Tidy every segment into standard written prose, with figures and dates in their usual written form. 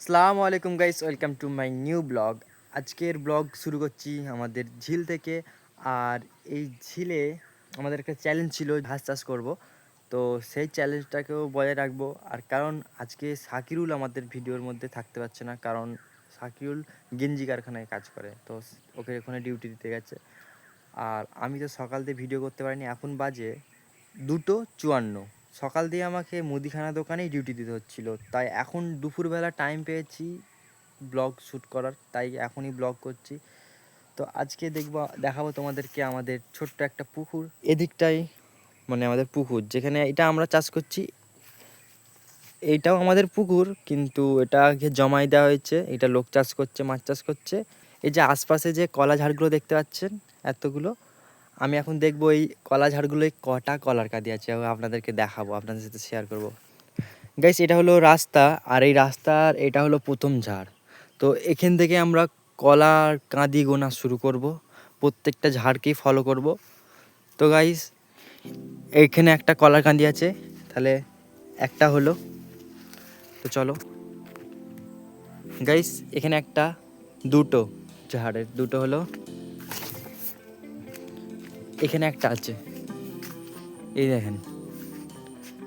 আসসালামু আলাইকুম guys, welcome to my new blog. আজকের ব্লগ শুরু করছি আমাদের ঝিল থেকে। আর এই ঝিলে আমাদের একটা চ্যালেঞ্জ ছিল, হাঁস চাষ করব। তো সেই চ্যালেঞ্জটাকেও বজায় রাখবো। আর কারণ আজকে সাকিরুল আমাদের ভিডিওর মধ্যে থাকতে পারছে না, কারণ সাকিরুল গেঞ্জি কারখানায় কাজ করে, তো ওকে ওখানে ডিউটি দিতে গেছে। আর আমি তো সকাল দিয়ে ভিডিও করতে পারিনি। এখন বাজে 2:54। সকাল দিয়ে আমাকে মুদিখানা দোকানেই ডিউটি দিতে হচ্ছিলো, তাই এখন দুপুরবেলা টাইম পেয়েছি ব্লগ শ্যুট করার, তাই এখনই ব্লগ করছি। তো আজকে দেখাবো তোমাদেরকে আমাদের ছোট্ট একটা পুকুর। এদিকটাই মানে আমাদের পুকুর, যেখানে এটা আমরা চাষ করছি। এইটাও আমাদের পুকুর, কিন্তু এটাকে জমাই দেওয়া হয়েছে। এটা লোক চাষ করছে, মাছ চাষ করছে। এই যে আশপাশে যে কলা ঝাড়গুলো দেখতে পাচ্ছেন, এতগুলো, আমি এখন দেখবো এই কলা ঝাড়গুলোয় কটা কলার কাঁদি আছে, আপনাদেরকে দেখাবো, আপনাদের সাথে শেয়ার করব। গাইস, এটা হলো রাস্তা, আর এই রাস্তার এটা হলো প্রথম ঝাড়। তো এখান থেকে আমরা কলার কাঁদি গোনা শুরু করব, প্রত্যেকটা ঝাড়কেই ফলো করব। তো গাইস, এইখানে একটা কলার কাঁদি আছে, তাহলে একটা হলো। তো চলো গাইস, এখানে একটা, দুটো ঝাড়ের দুটো হলো। এখানে একটা আছে, এই দেখেন,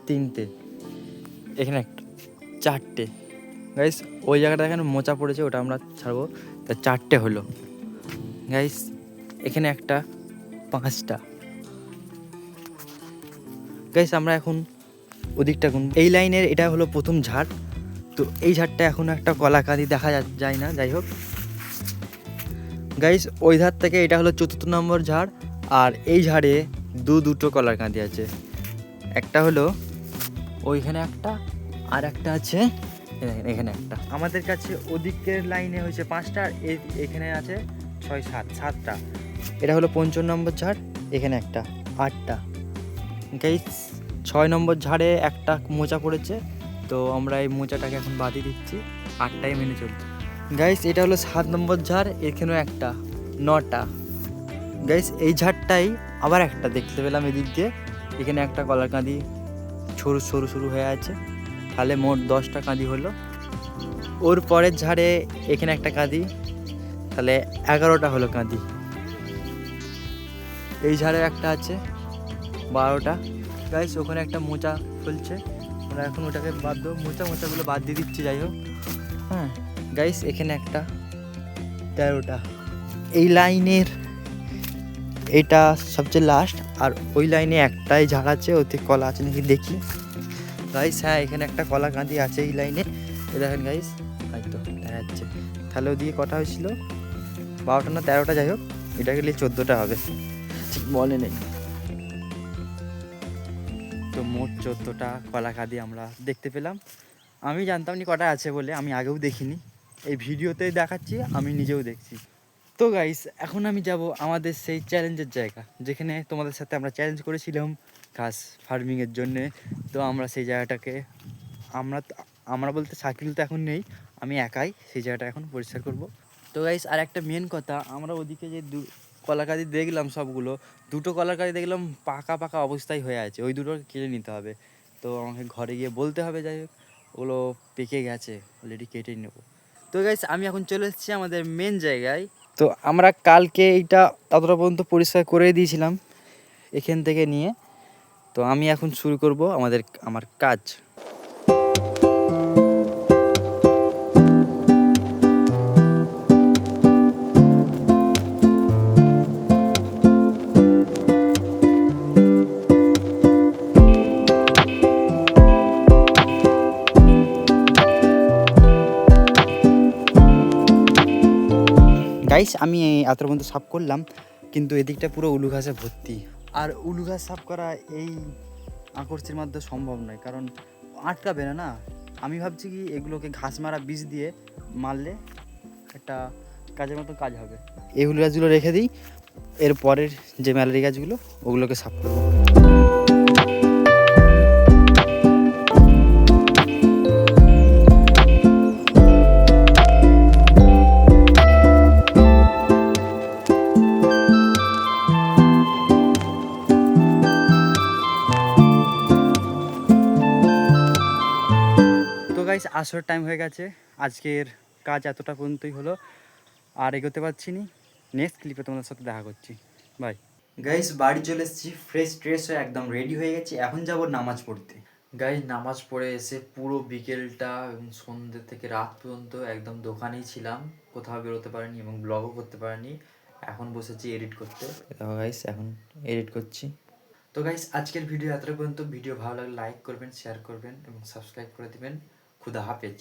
তিনটে। এখানে একটা, চারটে। গাইস, ওই জায়গাটা এখানে মোচা পড়েছে, ওটা আমরা ছাড়বো। তা চারটে হলো গাইস। এখানে একটা, পাঁচটা। গাইস, আমরা এখন ওদিকটা গুনবো। এই লাইনের এটা হলো প্রথম ঝাড়। তো এই ঝাড়টা এখন একটা কলা কাঁদি দেখা যায় না, যাই হোক গাইস, ওই ধার থেকে এটা হলো 4র্থ নম্বর ঝাড়। আর এই ঝাড়ে দুটো কলার কাঁদি আছে। একটা হলো ওইখানে একটা, আর একটা আছে এখানে একটা। আমাদের কাছে ওদিকের লাইনে হয়েছে 5টা, আর এখানে আছে 7টা। এটা হলো 5ম নম্বর ঝাড়, এখানে একটা, 8টা। গাইস, 6 নম্বর ঝাড়ে একটা মোচা পড়েছে, তো আমরা এই মোচাটাকে এখন বাদিয়ে দিচ্ছি, 8টাই মেনে চলছে। গাইস, এটা হলো 7 নম্বর ঝাড়, এখানেও একটা, 9টা। গাইস, এই ঝাড়টাই আবার একটা দেখতে পেলাম এদিক দিয়ে, এখানে একটা কলার কাঁদি সরু সরু সরু হয়ে আছে, তাহলে মোট 10টা কাঁদি হলো। ওর পরের ঝাড়ে এখানে একটা কাঁদি, তাহলে 11টা হলো কাঁদি। এই ঝাড়ে একটা আছে, 12টা। গাইস, ওখানে একটা মোচা ফলছে, আমরা এখন ওটাকে বাদ দেবো, মোচাগুলো বাদ দিয়ে দিচ্ছি, যাই হোক। হ্যাঁ গাইস, এখানে একটা, 13টা। এই লাইনের এটা সবচেয়ে লাস্ট, আর ওই লাইনে একটাই ঝাড় আছে, ওতে কলা আছে নাকি দেখি। গাইস, হ্যাঁ, এখানে একটা কলা কাঁদি আছে এই লাইনে, এই দেখেন গাইস, হয়তো দেখা যাচ্ছে। তাহলে ওদিকে কটা হয়েছিল, 12টা না 13টা, যাই হোক, এটাকে নিয়ে 14টা হবে, ঠিক মনে নেই। তো মোট 14টা কলা কাঁদি আমরা দেখতে পেলাম। আমি জানতাম নি কটা আছে বলে, আমি আগেও দেখিনি, এই ভিডিওতেই দেখাচ্ছি, আমি নিজেও দেখছি। তো গাইস, এখন আমি যাব আমাদের সেই চ্যালেঞ্জের জায়গা, যেখানে তোমাদের সাথে আমরা চ্যালেঞ্জ করেছিলাম ঘাস ফার্মিংয়ের জন্যে। তো আমরা সেই জায়গাটাকে, আমরা বলতে সাকিল তো এখন নেই, আমি একাই সেই জায়গাটা এখন পরিষ্কার করব। তো গাইস, আর একটা মেন কথা, আমরা ওদিকে যে কলা কাঁদি দেখলাম সবগুলো, দুটো কলার কাঁদি দেখলাম পাকা পাকা অবস্থায় হয়ে আছে, ওই দুটো কেটে নিতে হবে। তো আমাকে ঘরে গিয়ে বলতে হবে, যাই হোক, ওগুলো পেকে গেছে, অলরেডি কেটে নেবো। তো গাইস, আমি এখন চলে এসেছি আমাদের মেন জায়গায়। তো আমরা কালকে এইটা ততটা পর্যন্ত পরিষ্কার করে দিয়েছিলাম এখান থেকে নিয়ে। তো আমি এখন শুরু করব আমার কাজ। গাইস, আমি এত পর্যন্ত সাফ করলাম, কিন্তু এদিকটা পুরো উলু ঘাসে ভর্তি। আর উলু ঘাস সাফ করা এই আকর্ষের মাধ্যমে সম্ভব নয়, কারণ আটকাবে না না। আমি ভাবছি কি, এগুলোকে ঘাস মারা বীজ দিয়ে মারলে একটা কাজের মতো কাজ হবে। এই উলু গাছগুলো রেখে দিই, এর পরের যে ম্যালেরি গাছগুলো, ওগুলোকে সাফ করবো। তো গাইস, আসর টাইম হয়ে গেছে, আজকের কাজ এতটা পর্যন্তই হলো, আর এগোতে পারছি নি। নেক্সট ক্লিপে তোমাদের সাথে দেখা করছি। বাই। গাইস বাড়ি চলে এসেছি, ফ্রেশ ট্রেশ হয়ে একদম রেডি হয়ে গেছি, এখন যাব নামাজ পড়তে। গাইস নামাজ পড়ে এসে পুরো বিকেলটা এবং সন্ধ্যে থেকে রাত পর্যন্ত একদম দোকানেই ছিলাম, কোথাও বেরোতে পারিনি এবং ব্লগও করতে পারিনি। এখন বসেছি এডিট করতে। দেখো গাইস এখন এডিট করছি। তো গাইস আজকের ভিডিও এতটা পর্যন্ত। ভিডিও ভালো লাগলে লাইক করবেন, শেয়ার করবেন এবং সাবস্ক্রাইব করে দিবেন। খুদা হাফেজ।